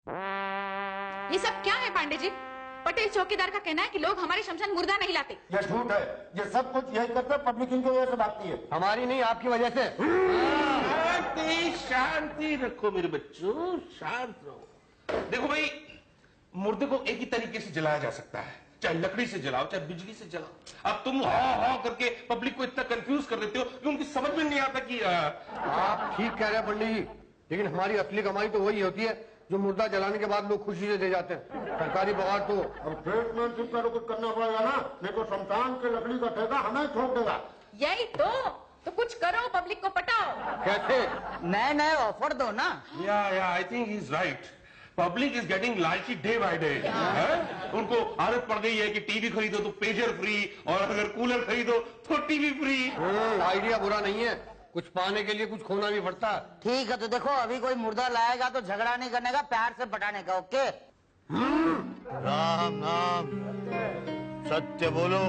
ये सब क्या है पांडे जी? पटेल चौकीदार का कहना है कि लोग हमारे शमशान मुर्दा नहीं लाते। ये झूठ है। ये सब कुछ यही करते पब्लिक इनकी वजह से भागती है। हमारी नहीं, आपकी वजह से। शांति शांति रखो मेरे बच्चों, शांत रहो। देखो भाई, मुर्दे को एक ही तरीके से जलाया जा सकता है, चाहे लकड़ी से जलाओ चाहे बिजली से जलाओ। अब तुम हाँ करके पब्लिक को इतना कंफ्यूज कर देते हो कि उनकी समझ में नहीं आता कि आप ठीक कह रहे हैं पंडित जी, लेकिन हमारी असली कमाई तो वही होती है जो मुर्दा जलाने के बाद लोग खुशी से दे जाते हैं। सरकारी बगाड़ तो अब ट्रीटमेंट का कुछ करना पड़ेगा ना, नहीं तो शमशान के लकड़ी का ठेका हमें ठोक देगा। यही तो कुछ करो, पब्लिक को पटाओ। कैसे? नए नए ऑफर दो ना। या I think he is right. Public is getting लालची डे बाय डे। उनको आदत पड़ गई है कि टीवी खरीदो तो पेजर फ्री, और अगर कूलर खरीदो तो टीवी फ्री। आइडिया बुरा नहीं है, कुछ पाने के लिए कुछ खोना भी पड़ता है। ठीक है, तो देखो अभी कोई मुर्दा लाएगा तो झगड़ा नहीं करने का, प्यार से पटाने का। ओके। राम नाम सत्य बोलो,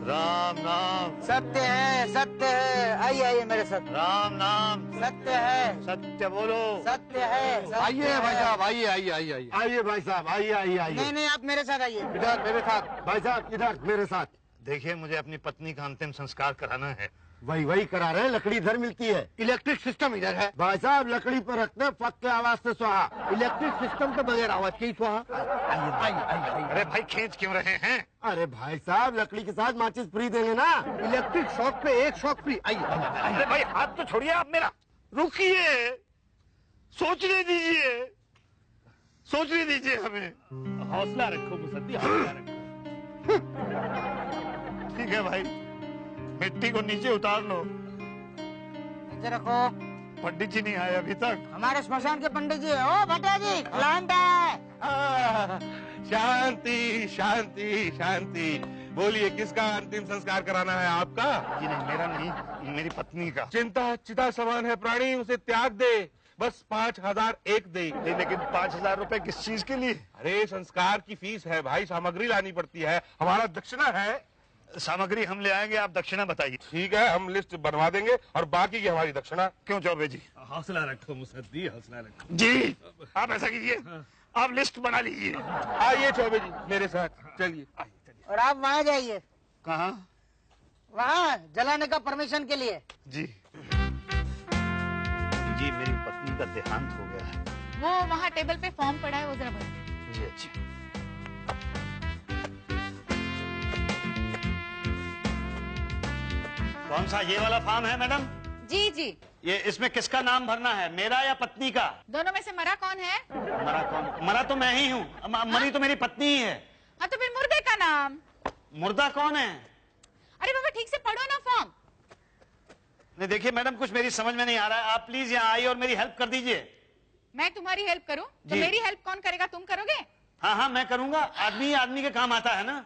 राम नाम सत्य है, सत्य है। आइए आइए मेरे साथ। राम नाम सत्य है, सत्य बोलो, सत्य है। सत्य आइए भाई है। साहब, आइए आइए आइए आइए आइए भाई साहब, आइए आइए आइए। नहीं नहीं, आप मेरे साथ आइए। इधर मेरे साथ। भाई साहब इधर मेरे साथ। देखिए मुझे अपनी पत्नी का अंतिम संस्कार कराना है। वही करा रहे हैं, लकड़ी इधर मिलती है। इलेक्ट्रिक सिस्टम इधर है। भाई साहब लकड़ी पर रखते फक के आवाज से स्वाहा। इलेक्ट्रिक सिस्टम के बगैर आवाज की स्वाहा। अरे भाई खींच क्यों रहे हैं? अरे भाई साहब लकड़ी के साथ माचिस फ्री देंगे ना। इलेक्ट्रिक शॉक पे एक शॉक फ्री। आइए। अरे भाई हाथ तो छोड़िए आप मेरा, रुकिए, सोचने दीजिए, सोचने दीजिए हमें। हौसला रखो मुसद्दी, हौसला रखो। ठीक है भाई, मिट्टी को नीचे उतार लो। नीचे रखो। पंडित जी नहीं आए अभी तक। हमारे श्मशान के पंडित जी। ओ भट्टा जी, प्लांट है। शांति शांति शांति। बोलिए किसका अंतिम संस्कार कराना है आपका? जी नहीं, मेरा नहीं, मेरी पत्नी का। चिंता चिता समान है प्राणी, उसे त्याग दे, बस 5000 एक दे। नहीं, लेकिन 5000 रुपए किस चीज के लिए? अरे संस्कार की फीस है भाई, सामग्री लानी पड़ती है, हमारा दक्षिणा है। सामग्री हम ले आएंगे, आप दक्षिणा बताइए। ठीक है, हम लिस्ट बनवा देंगे और बाकी की हमारी दक्षिणा। क्यों चौबे जी? हौसला रखो मुसद्दी, हौसला रखो। जी आप ऐसा कीजिए, आप लिस्ट बना लीजिए। आइए चौबे जी मेरे साथ, चलिए। और आप वहाँ जाइए। कहाँ? वहाँ जलाने का परमिशन के लिए। जी जी, मेरी पत्नी का देहांत हो गया है। वो वहाँ टेबल पे फॉर्म पड़ा है, वो जरा भर। जी अच्छी। कौन सा ये वाला फॉर्म है मैडम? जी जी। ये इसमें किसका नाम भरना है, मेरा या पत्नी का? दोनों में से मरा कौन है? मरा कौन? मरा तो मैं ही हूँ, मरी तो मेरी पत्नी ही है। हाँ तो फिर मुर्दे का नाम। मुर्दा कौन है? अरे बाबा ठीक से पढ़ो ना फॉर्म। नहीं देखिए मैडम, कुछ मेरी समझ में नहीं आ रहा है, आप प्लीज यहाँ आइए और मेरी हेल्प कर दीजिए। मैं तुम्हारी हेल्प करूं तो जी। मेरी हेल्प कौन करेगा? तुम करोगे? हाँ हाँ मैं करूंगा, आदमी आदमी के काम आता है ना।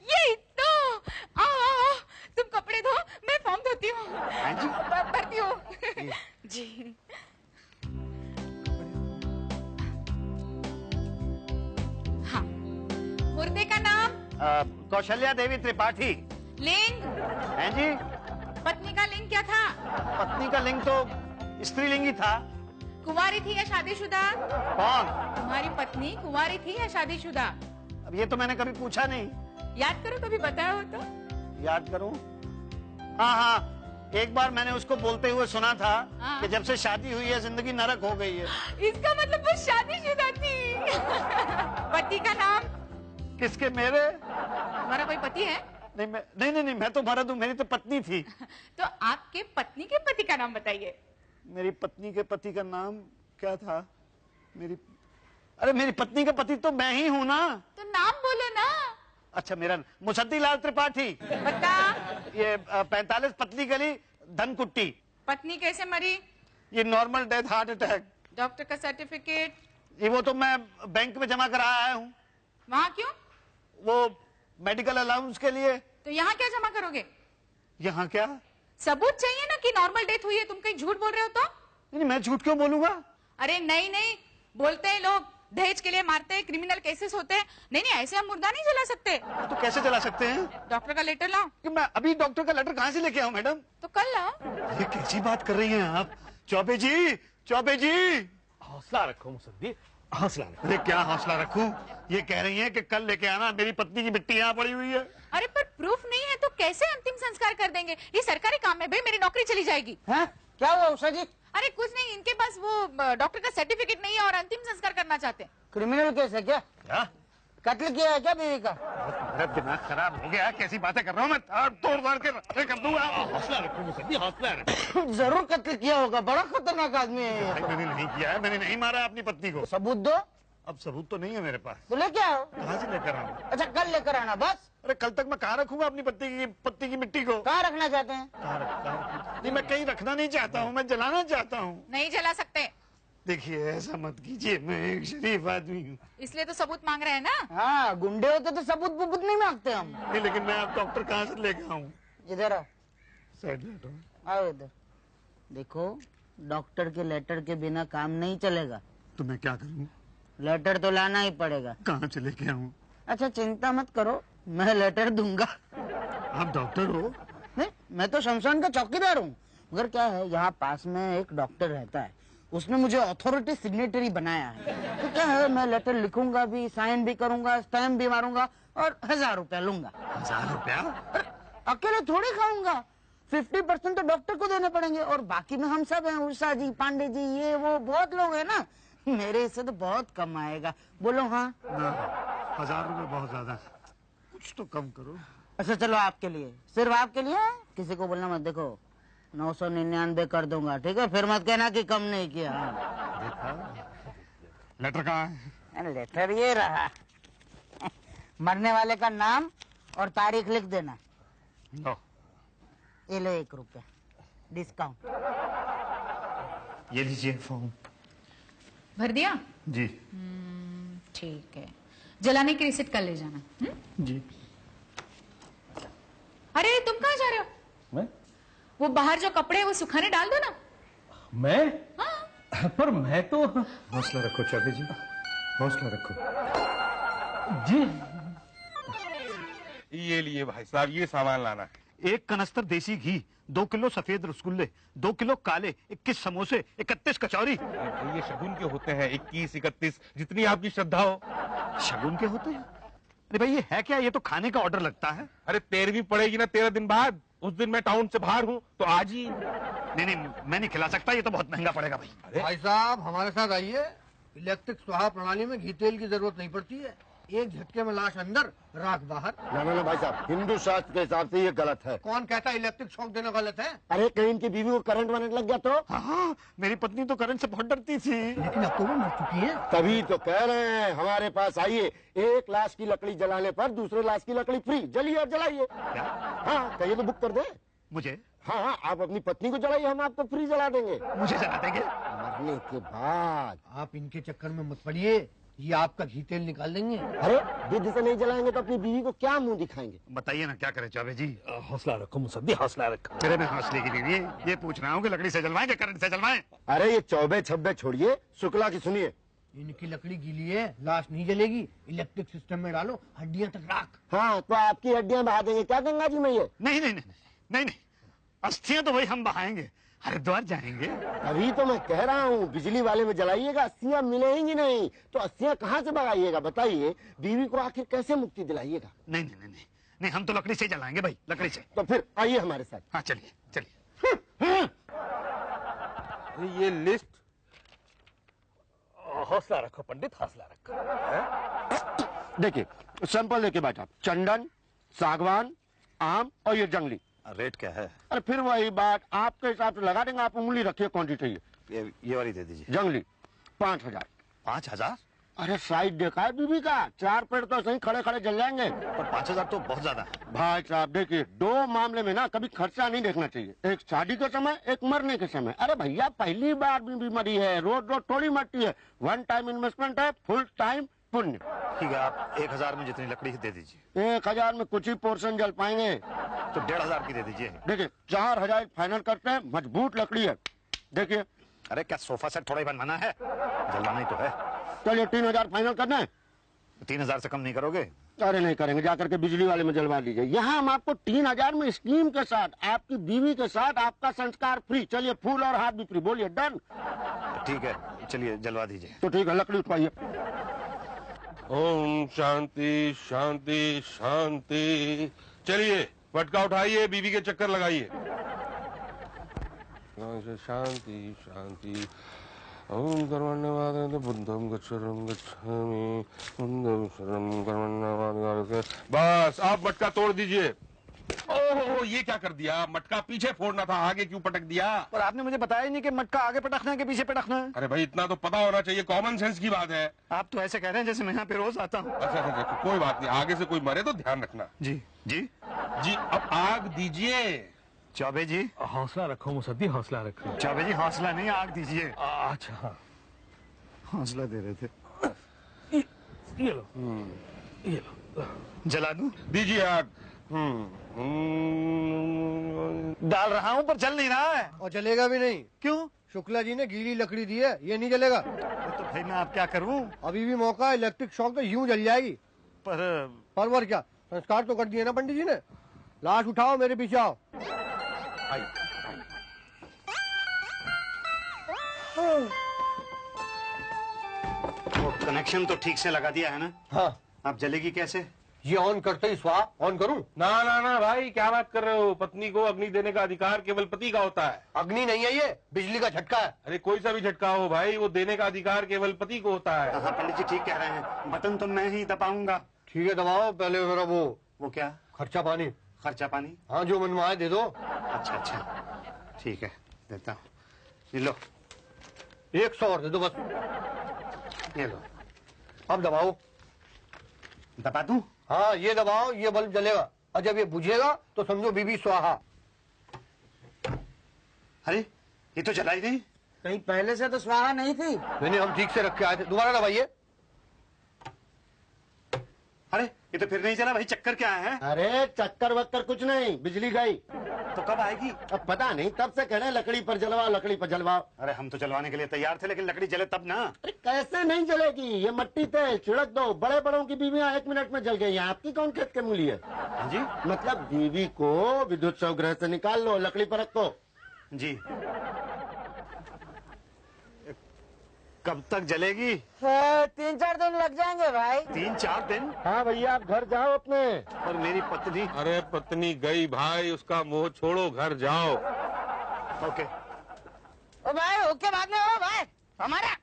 यही तो। आओ आओ आओ, तुम कपड़े धो, मैं फॉर्म धोती हूँ, भरती हूँ। जी। हाँ, मुर्दे का नाम? कौशल्या देवी त्रिपाठी। लिंग? हैं जी? पत्नी का लिंग क्या था? पत्नी का लिंग तो स्त्रीलिंग ही था। कुंवारी थी या शादीशुदा? कौन? तुम्हारी पत्नी कुंवारी थी या शादीशुदा? अब ये तो मैंने कभी पूछा नहीं। याद करो, कभी बताया हो तो। याद करूं? हाँ हाँ, एक बार मैंने उसको बोलते हुए सुना था हाँ। कि जब से शादी हुई है जिंदगी नरक हो गई है। इसका मतलब वो शादीशुदा थी। पति का नाम? किसके? मेरे? तुम्हारा कोई पति है? नहीं मैं नहीं, मैं तो मर्द हूँ, मेरी तो पत्नी थी। तो आपके पत्नी के पति का नाम बताइए। मेरी पत्नी के पति का नाम क्या था? अरे मेरी पत्नी का पति तो मैं ही हूँ ना। तो नाम बोलो ना। अच्छा मेरा मुसद्दी लाल त्रिपाठी। बता। ये 45 पतली गली धनकुट्टी। पत्नी कैसे मरी? ये normal death, heart attack. Doctor का सर्टिफिकेट? ये वो तो मैं बैंक में जमा करा आया हूँ। वहाँ क्यों? वो मेडिकल अलाउंस के लिए। तो यहाँ क्या जमा करोगे? यहाँ क्या? सबूत चाहिए ना कि नॉर्मल डेथ हुई है। तुम कहीं झूठ बोल रहे हो तो? नहीं मैं झूठ क्यों बोलूंगा? अरे नहीं नहीं, बोलते हैं लोग, दहेज के लिए मारते हैं, क्रिमिनल केसेस होते हैं। नहीं नहीं, ऐसे हम मुर्दा नहीं जला सकते। तो कैसे जला सकते हैं? डॉक्टर का लेटर लाओ। कि मैं अभी डॉक्टर का लेटर कहाँ से लेके आऊँ मैडम? तो कल लाओ। ये कैसी बात कर रही हैं आप? चौबे जी, चौबे जी। हौसला रखो मुसद्दी, हौसला रखो। अरे क्या हौसला रखूं? ये कह रही हैं कि कल लेके आना, मेरी पत्नी की मिट्टी यहाँ पड़ी हुई है। अरे पर प्रूफ नहीं है तो कैसे अंतिम संस्कार कर देंगे? ये सरकारी काम है भाई, मेरी नौकरी चली जाएगी। हैं? क्या हुआ उषा जी? अरे कुछ नहीं, इनके पास वो डॉक्टर का सर्टिफिकेट नहीं है और अंतिम संस्कार करना चाहते हैं। क्रिमिनल केस है क्या? क्या? कत्ल किया है क्या बीवी का? मेरा दिमाग खराब हो गया, कैसी बातें कर रहा हूँ मैं, तोड़ के कर दूंगा। हौसला रखो मुसद्दी, हौसला रखो। जरूर कत्ल किया होगा, बड़ा खतरनाक आदमी है ये। भाई मैंने नहीं किया है, मैंने नहीं मारा अपनी पत्नी को। सबूत दो। अब सबूत तो नहीं है मेरे पास। तो लेके आओ। कहाँ से लेकर आऊँ? अच्छा कल लेकर आना बस। अरे कल तक मैं कहाँ रखूंगा अपनी पत्नी की मिट्टी को? कहाँ रखना चाहते हैं? नहीं, मैं कहीं रखना नहीं चाहता हूँ, मैं जलाना चाहता हूँ। नहीं जला सकते। देखिए ऐसा मत कीजिए, मैं एक शरीफ आदमी हूँ। इसलिए तो सबूत मांग रहे हैं ना। हाँ गुंडे होते तो सबूत बुबूत नहीं मांगते हम। नहीं लेकिन मैं अब डॉक्टर कहाँ से लेकर आऊँ? इधर आओ। साइड लेटो। आओ इधर। देखो डॉक्टर के लेटर के बिना काम नहीं चलेगा। तो मैं क्या करूँ? लेटर तो लाना ही पड़ेगा। कहाँ से लेके आऊँ? अच्छा चिंता मत करो, मैं लेटर दूंगा। आप डॉक्टर हो? नहीं मैं तो शमशान का चौकीदार हूँ, मगर क्या है यहाँ पास में एक डॉक्टर रहता है, उसने मुझे अथॉरिटी सिग्नेटरी बनाया है। तो क्या है मैं लेटर लिखूंगा भी, साइन भी करूंगा, स्टैम्प भी मारूंगा और 1000 रुपया लूंगा। 1000 रुपया? अकेले थोड़ी खाऊंगा, 50% तो डॉक्टर को देने पड़ेंगे और बाकी में हम सब हैं, उषा जी, पांडे जी, ये वो बहुत लोग हैं ना, मेरे हिस्से तो बहुत कम आएगा। बोलो हाँ? ना, 1000 रुपये बहुत ज्यादा, कुछ तो कम करो। अच्छा चलो आपके लिए, सिर्फ आपके लिए, किसी को बोलना मत। देखो 999 कर दूंगा, ठीक है? फिर मत कहना कि कम नहीं किया। देखा? लेटर कहाँ है? लेटर ये रहा। मरने वाले का नाम और तारीख लिख देना। लो ये लो 1 रुपया डिस्काउंट। ये लीजिए फॉर्म। भर दिया? जी। ठीक है, जलाने की रिसिप्ट कल ले जाना। जी। अरे तुम कहाँ जा रहे हो? मैं? वो बाहर जो कपड़े हैं वो सुखाने डाल दो ना। मैं? हाँ। पर मैं तो। हौसला रखो चाबी जी, हौसला रखो। जी। ये लिए भाई साहब, ये सामान लाना है। 1 कनस्तर देसी घी, 2 किलो सफेद रसगुल्ले, 2 किलो काले, 21 समोसे, 31 कचौरी। ये शगुन के होते हैं, 21, 31, जितनी आपकी श्रद्धा हो। शगुन के होते हैं? अरे भाई ये है क्या? ये तो खाने का ऑर्डर लगता है। अरे 13वीं पड़ेगी ना 13 दिन बाद, उस दिन मैं टाउन से बाहर हूँ तो आज ही। नहीं मैं नहीं खिला सकता, ये तो बहुत महंगा पड़ेगा भाई। भाई साहब हमारे साथ आइए, इलेक्ट्रिक स्वाहा प्रणाली में घी तेल की जरूरत नहीं पड़ती है, एक झटके में लाश अंदर, राख बाहर। ना भाई साहब, हिंदू शास्त्र के हिसाब से ये गलत है। कौन कहता है इलेक्ट्रिक शॉक देना गलत है? अरे कहीं इनकी बीवी को करंट वरंट लग गया तो? हाँ, मेरी पत्नी तो करंट से बहुत डरती थी। लेकिन अब तो वो मर चुकी है। तभी तो कह रहे हैं हमारे पास आइए, 1 लाश की लकड़ी जलाने पर दूसरे लाश की लकड़ी फ्री, जलिए और जलाइए। हाँ कहिए तो बुक कर दे। मुझे? हाँ आप अपनी पत्नी को जलाइए, हम आपको फ्री जला देंगे मुझे जला देंगे? मरने के बाद। आप इनके चक्कर में मत पड़िए, ये आपका घी तेल निकाल देंगे। अरे विधि से नहीं जलाएंगे तो अपनी बीवी को क्या मुंह दिखाएंगे? बताइए ना क्या करें चाबे जी। हौसला रखो मुसद्दी, हौसला रखो। तेरे में हौसले की नहीं, ये पूछ रहा हूँ कि लकड़ी से जलवाएं कि करंट से जलवाएं? अरे ये चौबे छब्बे छोड़िए, शुक्ला की सुनिए। इनकी लकड़ी गीली है, लाश नहीं जलेगी, इलेक्ट्रिक सिस्टम में डालो, हड्डियां तक राख। हाँ तो आपकी हड्डियां बहा देंगे क्या गंगा जी में? ये नहीं, अस्थियां तो भाई हम बहाएंगे, हरिद्वार जाएंगे। अभी तो मैं कह रहा हूँ बिजली वाले में जलाइएगा, अस्थियां मिलेंगी नहीं तो अस्थियां कहाँ से बगाइएगा? बताइए, बीवी को आखिर कैसे मुक्ति दिलाइएगा? नहीं, हम तो लकड़ी से जलाएंगे भाई, लकड़ी से। तो फिर आइए हमारे साथ। हाँ चलिए। ये लिस्ट। हौसला रखो पंडित, हौसला रखो। देखिए सैंपल लेके बैठा, चंदन, सागवान, आम और ये जंगली। रेट क्या है? अरे फिर वही बात, आपके हिसाब से लगा देंगे, आप उंगली रखिए कौन सी चाहिए। ये वाली दे दीजिए। जंगली 5000। 5000? अरे साइड देखा है बीबी का, 4 पेड़ तो सही खड़े खड़े जल जाएंगे। पर 5000 तो बहुत ज्यादा है। भाई साहब देखिए, 2 मामले में ना कभी खर्चा नहीं देखना चाहिए, एक शादी के समय, एक मरने के समय। अरे भैया पहली बार बीवी मरी है, रोज थोड़ी मरती है, 1 टाइम इन्वेस्टमेंट है, फुल टाइम पुण्य। ठीक है, आप 1000 में जितनी लकड़ी दे दीजिए। 1000 में कुछ ही पोर्शन जल पाएंगे, तो 1500 की दे दीजिए। देखिए 4000 फाइनल करते हैं, मजबूत लकड़ी है। देखिए अरे क्या सोफा सेट थोड़ा ही बनवाना है, जलवाना ही तो है। चलिए 3000 फाइनल करना है। 3000 से कम नहीं करोगे? अरे नहीं करेंगे, जाकर के बिजली वाले में जलवा लीजिए। यहाँ हम आपको 3000 में स्कीम के साथ, आपकी बीवी के साथ आपका संस्कार फ्री। चलिए फूल और हाथ भी फ्री, बोलिए डन। ठीक है, चलिए जलवा दीजिए। तो ठीक है, लकड़ी उठवाइए। ओम शांति शांति शांति। चलिए पटका उठाइए, बीवी के चक्कर लगाइए। शांति शांति। ओम कर्मण्यवाद बुद्धम गच्छरम गच्छामि बुद्धम शरणं कर्मण्यवाद। बस आप मटका तोड़ दीजिए। ओह ये क्या कर दिया, मटका पीछे फोड़ना था, आगे क्यों पटक दिया? पर आपने मुझे बताया ही नहीं कि मटका आगे पटकना है कि पीछे पटकना है। अरे भाई इतना तो पता होना चाहिए, कॉमन सेंस की बात है। आप तो ऐसे कह रहे हैं जैसे मैं यहाँ पे रोज आता हूँ। अच्छा कोई बात नहीं, आगे से कोई मरे तो ध्यान रखना। जी जी जी अब आग दीजिए। चौबे जी हौसला रखो मुसद्दी, हौसला रखो। चौबे जी हौसला नहीं, आग दीजिए। अच्छा हाँ, हौसला दे रहे थे। ये लो ये लो। जला दूं? दीजिए आग। डाल रहा हूँ पर जल नहीं रहा है। और जलेगा भी नहीं। क्यों? शुक्ला जी ने गीली लकड़ी दी है, ये नहीं जलेगा। तो भाई मैं आप क्या करूँ? अभी भी मौका है, इलेक्ट्रिक शॉक तो यूं जल जाएगी। पर क्या संस्कार तो कर दिए ना पंडित जी ने। लाश उठाओ, मेरे पीछे आओ। वो कनेक्शन तो ठीक से लगा दिया है ना? हाँ। आप जलेगी कैसे? ये ऑन करते ही स्वाहा ऑन करूं? ना ना ना भाई क्या बात कर रहे हो, पत्नी को अग्नि देने का अधिकार केवल पति का होता है। अग्नि नहीं है, ये बिजली का झटका है। अरे कोई सा भी झटका हो भाई, वो देने का अधिकार केवल पति को होता है। हाँ पंडित जी ठीक कह रहे हैं, बटन तो मैं ही दबाऊंगा। ठीक है दबाओ, पहले मेरा वो क्या? खर्चा पानी। खर्चा पानी? हाँ जो मन में आए दे दो। अच्छा अच्छा ठीक है देता हूँ। ये लो 100 और दे दो बस। ये लो। अब दबाओ। दबा दूं? हाँ ये दबाओ, ये बल्ब जलेगा और जब ये बुझेगा तो समझो बीबी स्वाहा। अरे ये तो जला ही नहीं। कहीं पहले से तो स्वाहा नहीं थी। नहीं हम ठीक से रख के आए थे। दोबारा दबाइए। अरे ये तो फिर नहीं जला भाई, चक्कर क्या है? अरे चक्कर वक्कर कुछ नहीं, बिजली गई। तो कब आएगी? अब पता नहीं, तब से कह रहे हैं लकड़ी पर जलवाओ लकड़ी पर जलवाओ। अरे हम तो जलवाने के लिए तैयार थे, लेकिन लकड़ी जले तब ना। अरे कैसे नहीं जलेगी, ये मट्टी तेल छिड़क दो। बड़े बड़ों की बीवियां 1 मिनट में जल गई, आपकी कौन खेत के मूली है? हाँ जी मतलब बीवी को विद्युत शवगृह से निकाल लो, लकड़ी पर रखो। जी। कब तक जलेगी? 3-4 दिन लग जाएंगे भाई। 3-4 दिन? हाँ भैया आप घर जाओ अपने। और मेरी पत्नी? अरे पत्नी गई भाई, उसका मोह छोड़ो, घर जाओ। ओके। ओ भाई ओके बाद में हो भाई। हमारा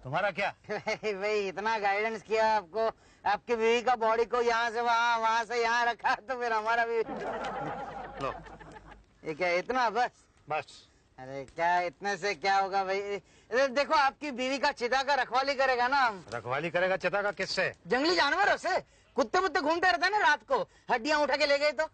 तुम्हारा क्या? भाई इतना गाइडेंस किया आपको, आपकी बीवी का बॉडी को यहाँ से वहाँ, वहाँ से यहाँ रखा, तो फिर हमारा भी। लो ये क्या इतना बस? बस। अरे क्या इतने से क्या होगा भाई? देखो आपकी बीवी का चिता का रखवाली करेगा ना। रखवाली करेगा चिता का? किससे? जंगली जानवरों से। कुत्ते मुत्ते घूमते रहते हैं ना रात को, हड्डियां उठा के ले गए तो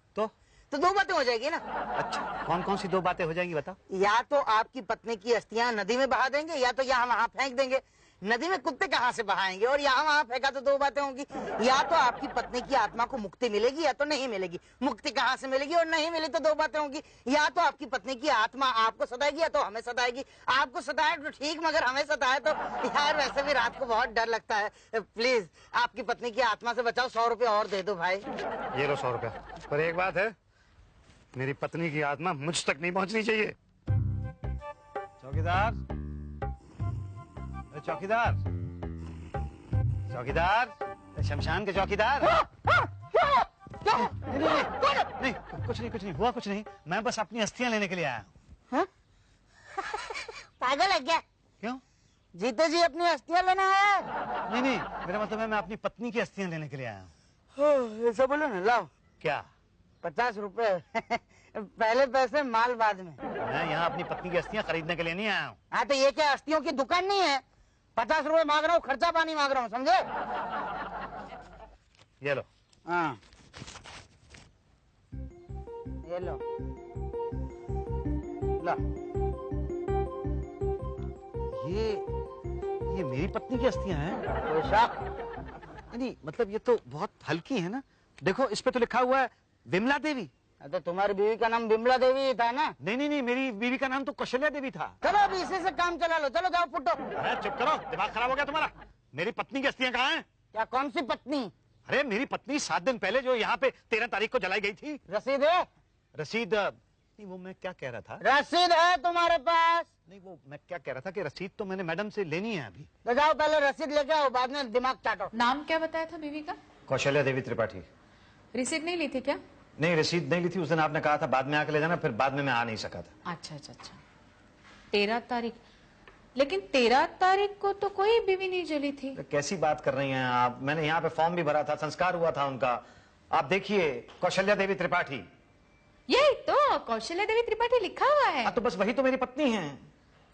2 बातें हो जाएगी ना। अच्छा कौन कौन सी 2 बातें हो जाएंगी बताओ? या तो आपकी पत्नी की अस्थियां नदी में बहा देंगे, या तो यहाँ वहाँ फेंक देंगे। नदी में कुत्ते कहाँ से बहाएंगे, और यहाँ वहाँ फेंका तो 2 बातें होंगी। या तो आपकी पत्नी की आत्मा को मुक्ति मिलेगी या तो नहीं मिलेगी। मुक्ति कहाँ से मिलेगी, और नहीं मिली तो 2 बातें होंगी। या तो आपकी पत्नी की आत्मा आपको सताएगी या तो हमें सताएगी। आपको सताए तो ठीक, मगर हमें सताए तो यार वैसे भी रात को बहुत डर लगता है। प्लीज आपकी पत्नी की आत्मा से बचाओ, 100 रुपये और दे दो भाई। ये लो 100 रुपया। पर एक बात है, मेरी पत्नी की आत्मा मुझ तक नहीं पहुंचनी चाहिए। चौकीदार, चौकीदार, चौकीदार, शमशान के चौकीदार। नहीं कुछ नहीं हुआ, कुछ नहीं। मैं बस अपनी अस्थियां लेने के लिए आया हूँ। पागल है क्या? क्यों? जीते जी अपनी अस्थियां लेना है? नहीं मेरा मतलब है मैं अपनी पत्नी की अस्थियां लेने के लिए आया हूँ। ऐसा बोलो ना, लाओ। क्या? 50 रुपए। पहले पैसे माल बाद में। मैं यहाँ अपनी पत्नी की अस्थियां खरीदने के लिए नहीं आया हूँ। हाँ तो ये क्या अस्थियों की दुकान नहीं है? 50 रुपए मांग रहा हूँ, खर्चा पानी मांग रहा हूँ, समझे? ये लो। हाँ ये लो, लो। ये मेरी पत्नी की अस्थियां हैं? कोई शक? नहीं मतलब ये तो बहुत हल्की है ना। देखो इस पे तो लिखा हुआ है विमला देवी। तो तुम्हारी बीवी का नाम बिमला देवी था ना? नहीं मेरी बीवी का नाम तो कौशल्या देवी था। चलो अभी इसी से काम चला लो, चलो जाओ फुटो। अरे चुप करो, दिमाग खराब हो गया तुम्हारा। मेरी पत्नी की अस्थियां कहाँ हैं? क्या कौन सी पत्नी? अरे मेरी पत्नी 7 दिन पहले जो यहाँ पे 13 तारीख को जलाई गई थी। रसीद है? रसीद नहीं वो मैं क्या कह रहा था, रसीद है तुम्हारे पास? नहीं वो मैं क्या कह रहा था कि रसीद तो मैंने मैडम से लेनी है अभी। ले जाओ, पहले रसीद लेके आओ, बाद में दिमाग चाटो। नाम क्या बताया था बीवी का? कौशल्या देवी त्रिपाठी। रिसीट नहीं ली थी क्या? नहीं रसीद नहीं ली थी, उस दिन आपने कहा था बाद में आके ले जाना, फिर बाद में मैं आ नहीं सका था। अच्छा अच्छा अच्छा, 13 तारीख। लेकिन 13 तारीख को तो कोई बीवी नहीं जली थी। तो कैसी बात कर रही हैं आप, मैंने यहाँ पे फॉर्म भी भरा था, संस्कार हुआ था उनका। आप देखिए कौशल्या देवी त्रिपाठी। यही तो कौशल्या देवी त्रिपाठी लिखा हुआ है। तो बस वही तो मेरी पत्नी है।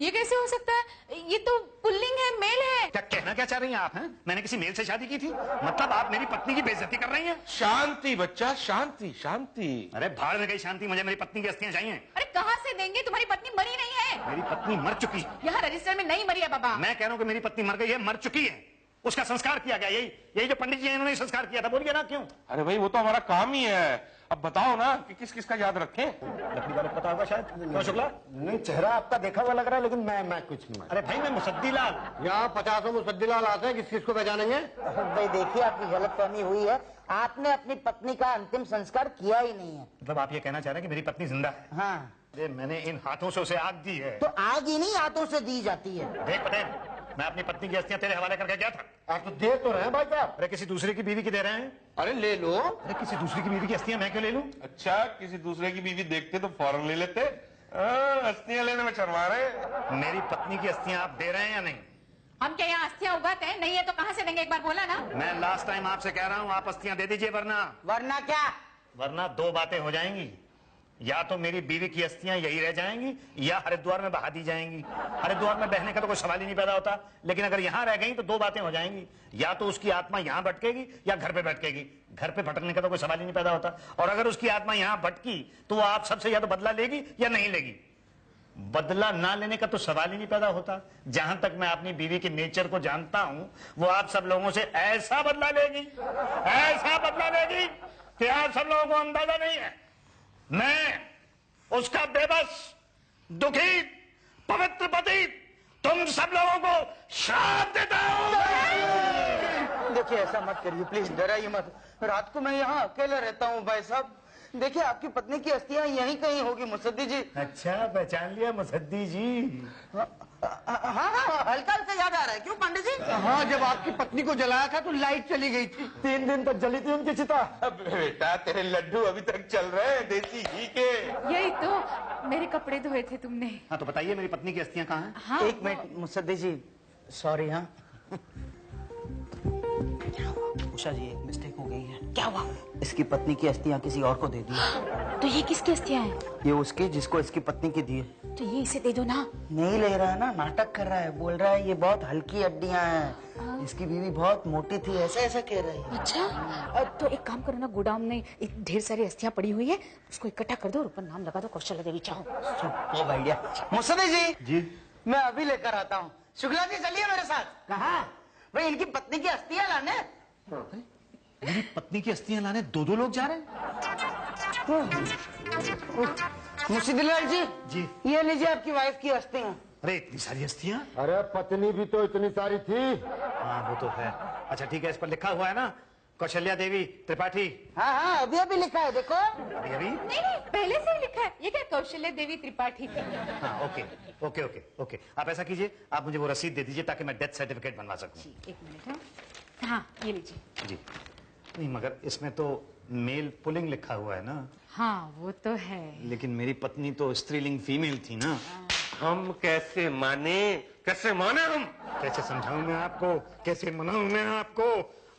ये कैसे हो सकता है? ये तो पुल्लिंग है, मेल है। क्या कहना क्या चाह रही हैं आप? हैं मैंने किसी मेल से शादी की थी? मतलब आप मेरी पत्नी की बेइज्जती कर रही हैं? शांति बच्चा, शांति शांति। अरे भाड़ में गई शांति, मुझे मेरी पत्नी की अस्थियां चाहिए। अरे कहाँ से देंगे? तुम्हारी पत्नी मरी नहीं है। मेरी पत्नी मर चुकी है। यहाँ रजिस्टर में नहीं मरी है बाबा। मैं कह रहा हूँ कि मेरी पत्नी मर गई है, मर चुकी है, उसका संस्कार किया गया। यही जो पंडित जी हैं इन्होंने संस्कार किया था। बोलिए ना क्यों? अरे भाई वो तो हमारा काम ही है। अब बताओ ना कि किस किस का याद रखें। लकड़ी वाले को पता होगा शायद। क्यों शुक्ला? नहीं, चेहरा आपका देखा हुआ लग रहा है, लेकिन मैं कुछ नहीं। अरे भाई मैं मुसद्दीलाल। यहाँ 50 मुसद्दीलाल आते हैं, किस किस को पहचानेंगे? भाई देखिए, आपकी गलतफहमी हुई है, आपने अपनी पत्नी का अंतिम संस्कार किया ही नहीं है। मतलब आप ये कहना चाह रहे हैं कि मेरी पत्नी जिंदा है? हाँ। अरे मैंने इन हाथों से उसे आग दी है। तो आग ही नहीं, हाथों से दी जाती है। देख पटेल, मैं अपनी पत्नी की अस्थियां तेरे हवाले करके गया था। आप तो दे तो रहे हैं भाई साहब। अरे किसी दूसरे की बीवी की दे रहे हैं? अरे ले लो। अरे किसी दूसरे की बीवी की अस्थियां मैं क्यों ले लूं? अच्छा, किसी दूसरे की बीवी देखते तो फौरन ले लेते। अस्थियां लेने में शर्मा रहे। मेरी पत्नी की अस्थियां आप दे रहे हैं या नहीं? हम क्या यहाँ अस्थियां उगाते हैं? नहीं है तो कहाँ से देंगे? एक बार बोला ना। मैं लास्ट टाइम आपसे कह रहा हूँ, आप अस्थियां दे दीजिए, वरना क्या? वरना दो बातें हो जाएंगी। या तो मेरी बीवी की अस्थियां यही रह जाएंगी या हरिद्वार में बहा दी जाएंगी। हरिद्वार में बहने का तो कोई सवाल ही नहीं पैदा होता, लेकिन अगर यहाँ रह गई तो दो बातें हो जाएंगी। या तो उसकी आत्मा यहाँ भटकेगी या घर पे भटकेगी। घर पे भटकने का तो कोई सवाल ही नहीं पैदा होता। और अगर उसकी आत्मा यहाँ भटकी तो वो आप सबसे या तो बदला लेगी या नहीं लेगी। बदला ना लेने का तो सवाल ही नहीं पैदा होता। जहां तक मैं अपनी बीवी के नेचर को जानता हूं, वो आप सब लोगों से ऐसा बदला लेगी कि आप सब लोगों को अंदाजा नहीं है। मैं उसका बेबस, दुखी, पवित्र पति तुम सब लोगों को श्राप देता हूं। देखिए, ऐसा मत करिए प्लीज, डराइए मत। रात को मैं यहाँ अकेला रहता हूँ भाई साहब। देखिए, आपकी पत्नी की अस्थियां यहीं कहीं होगी मुसद्दी जी। अच्छा, पहचान लिया मुसद्दी जी? हाँ, हल्का हल्का याद आ रहा है। क्यों पंडित जी? हाँ, जब आपकी पत्नी को जलाया था तो लाइट चली गई थी। 3 दिन तक जली थी उनकी चिता। बेटा तेरे लड्डू अभी तक चल रहे हैं देसी घी के। यही तो, मेरे कपड़े धोए थे तुमने। हाँ तो बताइए मेरी पत्नी की अस्थियां कहाँ हैं? हाँ, एक मिनट मुसद्दी जी, सॉरी। हाँ उषा जी, एक मिस्टेक हो गई है। क्या हुआ? इसकी पत्नी की अस्थियां किसी और को दे दी। तो ये किसकी अस्थियां हैं? ये उसकी जिसको इसकी पत्नी की दी है। तो ये इसे दे दो ना। नहीं ले रहा है ना, नाटक कर रहा है। बोल रहा है ये बहुत हल्की हड्डियां हैं, इसकी बीवी बहुत मोटी थी, ऐसा ऐसा कह रहा है। अच्छा, तो एक काम करो ना, गोदाम में ढेर सारी अस्थियां पड़ी हुई है, उसको इकट्ठा कर दो और ऊपर नाम लगा दो कौशल्या देवी। चाहो सुपर आइडिया। मुसद्दी जी, मैं अभी लेकर आता हूँ। शुक्ला जी चलिए मेरे साथ। कहाँ? भाई इनकी पत्नी की अस्थियां लाने। मेरी पत्नी की अस्थियां लाने 2 लोग जा रहे हैं? मुसद्दीलाल जी, ये लीजिए आपकी वाइफ की अस्थियां। अरे इतनी सारी अस्थियां? अरे पत्नी भी तो इतनी सारी थी। हाँ वो तो है। अच्छा ठीक है, इस पर लिखा हुआ है ना कौशल्या देवी त्रिपाठी? हाँ, अभी अभी लिखा है, देखो। अभी? नहीं, पहले से ही लिखा है। ये क्या कौशल्या देवी त्रिपाठी? हाँ ओके। आप ऐसा कीजिए, आप मुझे वो रसीद दे दीजिए ताकि मैं डेथ सर्टिफिकेट बनवा सकूं। एक मिनट। हाँ, ये लीजिए। जी। नहीं मगर इसमें तो मेल पुलिंग लिखा हुआ है ना? हाँ वो तो है, लेकिन मेरी पत्नी तो स्त्रीलिंग फीमेल थी ना। हम कैसे माने हम? कैसे समझाऊं मैं आपको, कैसे मनाऊं मैं आपको?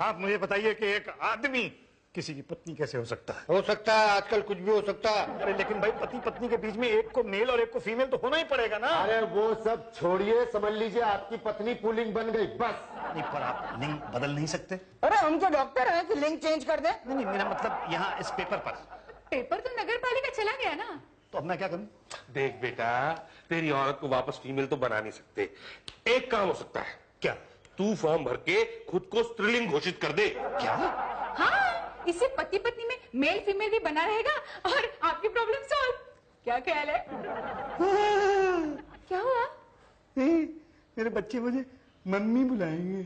आप मुझे बताइए कि एक आदमी किसी की पत्नी कैसे हो सकता है? हो सकता है, आजकल कुछ भी हो सकता है। अरे लेकिन भाई पति पत्नी के बीच में एक को मेल और एक को फीमेल तो होना ही पड़ेगा ना। अरे वो सब छोड़िए, समझ लीजिए आपकी पत्नी पुलिंग बन गई, बस। नहीं पर आप लिंग बदल नहीं सकते? अरे हम क्या डॉक्टर हैं कि लिंग चेंज कर दे? नहीं मेरा मतलब यहाँ इस पेपर पर। पेपर तो नगर पालिका चला गया ना। तो अब मैं क्या करूं? देख बेटा, तेरी औरत को वापस फीमेल तो बना नहीं सकते। एक काम हो सकता है। क्या? तू फॉर्म भर के खुद को स्त्रीलिंग घोषित कर दे। क्या? हाँ, इससे पति पत्नी में मेल फीमेल भी बना रहेगा और आपकी प्रॉब्लम सॉल्व। क्या ख्याल है? क्या हुआ? मेरे बच्चे मुझे मम्मी बुलाएंगे।